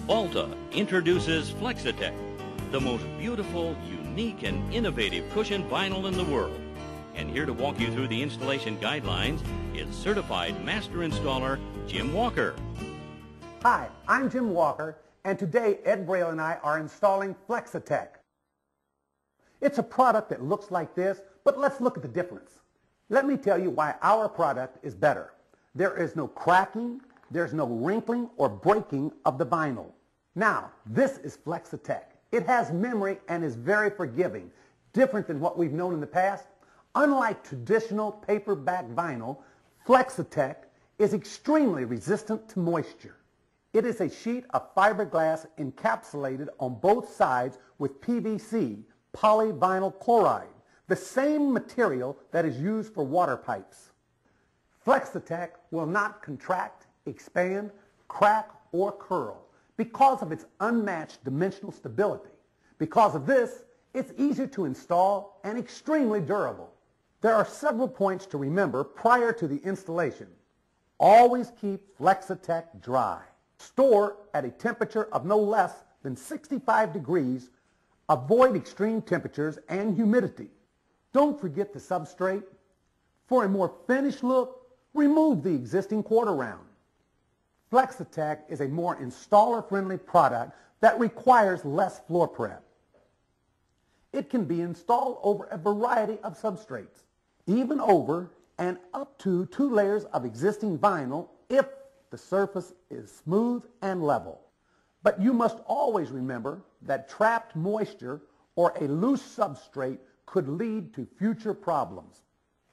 Balta introduces Flexitec, the most beautiful, unique, and innovative cushion vinyl in the world. And here to walk you through the installation guidelines is certified master installer Jim Walker. Hi, I'm Jim Walker, and today Ed Braille and I are installing Flexitec. It's a product that looks like this, but let's look at the difference. Let me tell you why our product is better. There is no cracking, there's no wrinkling or breaking of the vinyl. Now, this is Flexitec. It has memory and is very forgiving, different than what we've known in the past. Unlike traditional paper-backed vinyl, Flexitec is extremely resistant to moisture. It is a sheet of fiberglass encapsulated on both sides with PVC, polyvinyl chloride, the same material that is used for water pipes. Flexitec will not contract, expand, crack, or curl because of its unmatched dimensional stability. Because of this, it's easy to install and extremely durable. There are several points to remember prior to the installation. Always keep Flexitec dry. Store at a temperature of no less than 65 degrees. Avoid extreme temperatures and humidity. Don't forget the substrate. For a more finished look, remove the existing quarter round. Flexitec is a more installer-friendly product that requires less floor prep. It can be installed over a variety of substrates, even over and up to 2 layers of existing vinyl if the surface is smooth and level. But you must always remember that trapped moisture or a loose substrate could lead to future problems.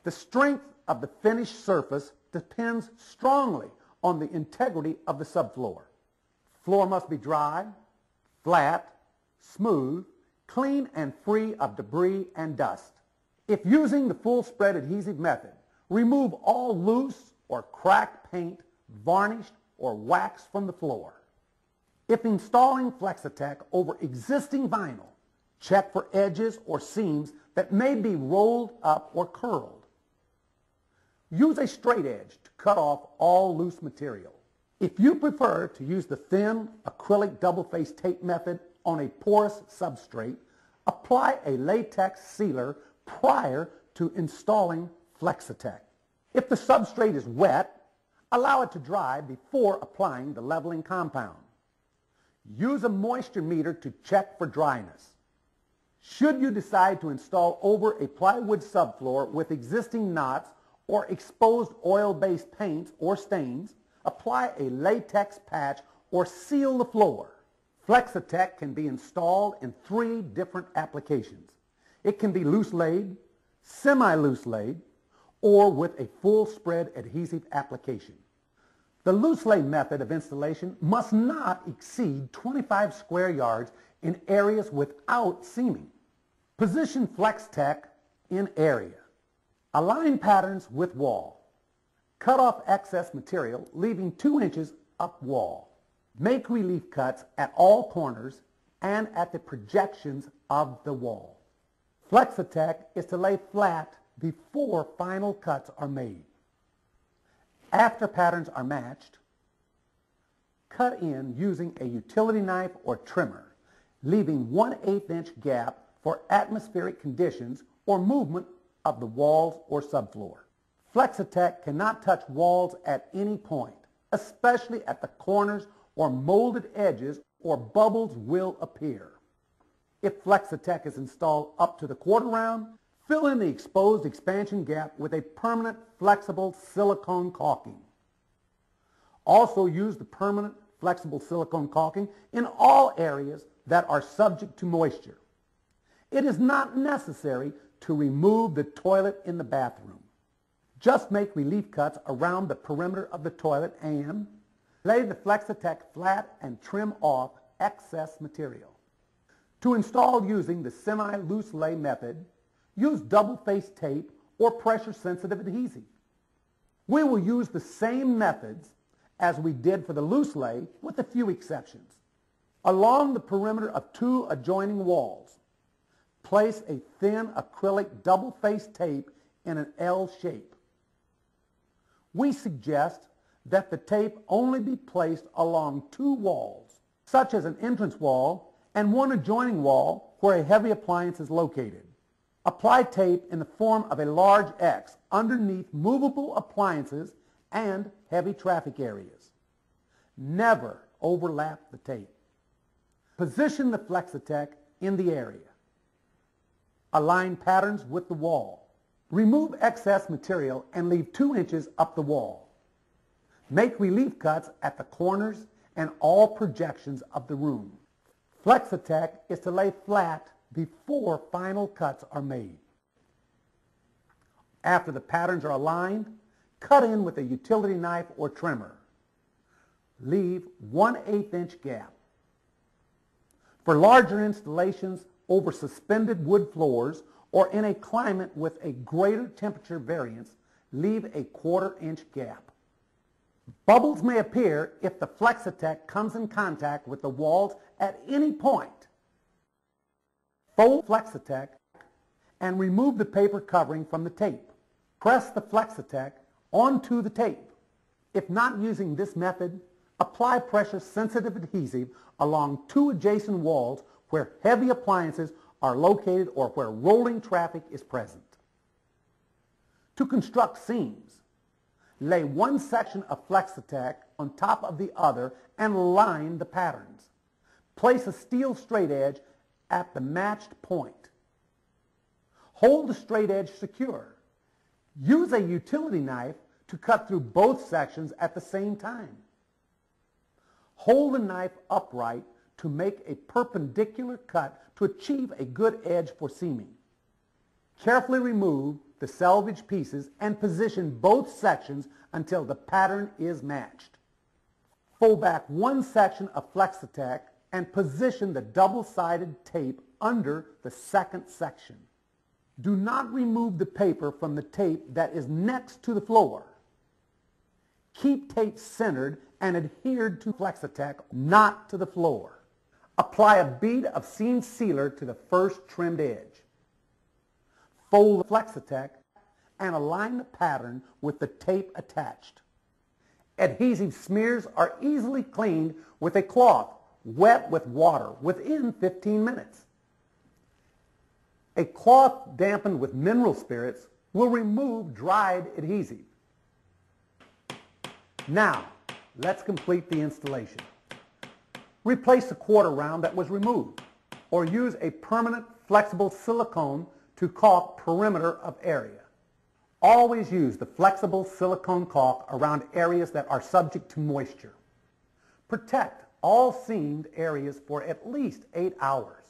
The strength of the finished surface depends strongly on the integrity of the subfloor. Floor must be dry, flat, smooth, clean, and free of debris and dust. If using the full spread adhesive method, remove all loose or cracked paint, varnished, or wax from the floor. If installing Flexitec over existing vinyl, check for edges or seams that may be rolled up or curled. Use a straight edge to cut off all loose material. If you prefer to use the thin acrylic double-faced tape method on a porous substrate, apply a latex sealer prior to installing Flexitec. If the substrate is wet, allow it to dry before applying the leveling compound. Use a moisture meter to check for dryness. Should you decide to install over a plywood subfloor with existing knots or exposed oil-based paints or stains, apply a latex patch or seal the floor. Flexitec can be installed in 3 different applications. It can be loose laid, semi-loose laid, or with a full spread adhesive application. The loose lay method of installation must not exceed 25 square yards in areas without seaming. Position Flexitec in area. Align patterns with wall. Cut off excess material, leaving 2 inches up wall. Make relief cuts at all corners and at the projections of the wall. Flexitec is to lay flat before final cuts are made. After patterns are matched, cut in using a utility knife or trimmer, leaving 1/8 inch gap for atmospheric conditions or movement of the walls or subfloor. Flexitec cannot touch walls at any point, especially at the corners or molded edges, or bubbles will appear. If Flexitec is installed up to the quarter round, fill in the exposed expansion gap with a permanent flexible silicone caulking. Also use the permanent flexible silicone caulking in all areas that are subject to moisture. It is not necessary to remove the toilet in the bathroom. Just make relief cuts around the perimeter of the toilet and lay the Flexitec flat and trim off excess material. To install using the semi-loose lay method, use double-faced tape or pressure-sensitive adhesive. We will use the same methods as we did for the loose lay with a few exceptions. Along the perimeter of 2 adjoining walls, place a thin acrylic double-faced tape in an L shape. We suggest that the tape only be placed along 2 walls. such as an entrance wall and one adjoining wall where a heavy appliance is located. Apply tape in the form of a large X underneath movable appliances and heavy traffic areas. Never overlap the tape. Position the Flexitec in the area. Align patterns with the wall. Remove excess material and leave 2 inches up the wall. Make relief cuts at the corners and all projections of the room. Flexitec is to lay flat before final cuts are made. After the patterns are aligned, cut in with a utility knife or trimmer. Leave 1/8 inch gap. For larger installations over suspended wood floors or in a climate with a greater temperature variance, leave a 1/4 inch gap. Bubbles may appear if the Flexitec comes in contact with the walls at any point. Fold Flexitec and remove the paper covering from the tape. Press the Flexitec onto the tape. If not using this method, apply pressure-sensitive adhesive along 2 adjacent walls where heavy appliances are located or where rolling traffic is present. To construct seams, lay one section of Flexitec on top of the other and line the patterns. Place a steel straight edge at the matched point. Hold the straight edge secure. Use a utility knife to cut through both sections at the same time. Hold the knife upright to make a perpendicular cut to achieve a good edge for seaming. Carefully remove the salvage pieces and position both sections until the pattern is matched. Fold back one section of Flexitec and position the double-sided tape under the second section. Do not remove the paper from the tape that is next to the floor. Keep tape centered and adhered to Flexitec, not to the floor. Apply a bead of seam sealer to the first trimmed edge. Fold the Flexitec and align the pattern with the tape attached. Adhesive smears are easily cleaned with a cloth wet with water within 15 minutes. A cloth dampened with mineral spirits will remove dried adhesive. Now, let's complete the installation. Replace the quarter round that was removed, or use a permanent flexible silicone to caulk perimeter of area. Always use the flexible silicone caulk around areas that are subject to moisture. Protect all seamed areas for at least 8 hours.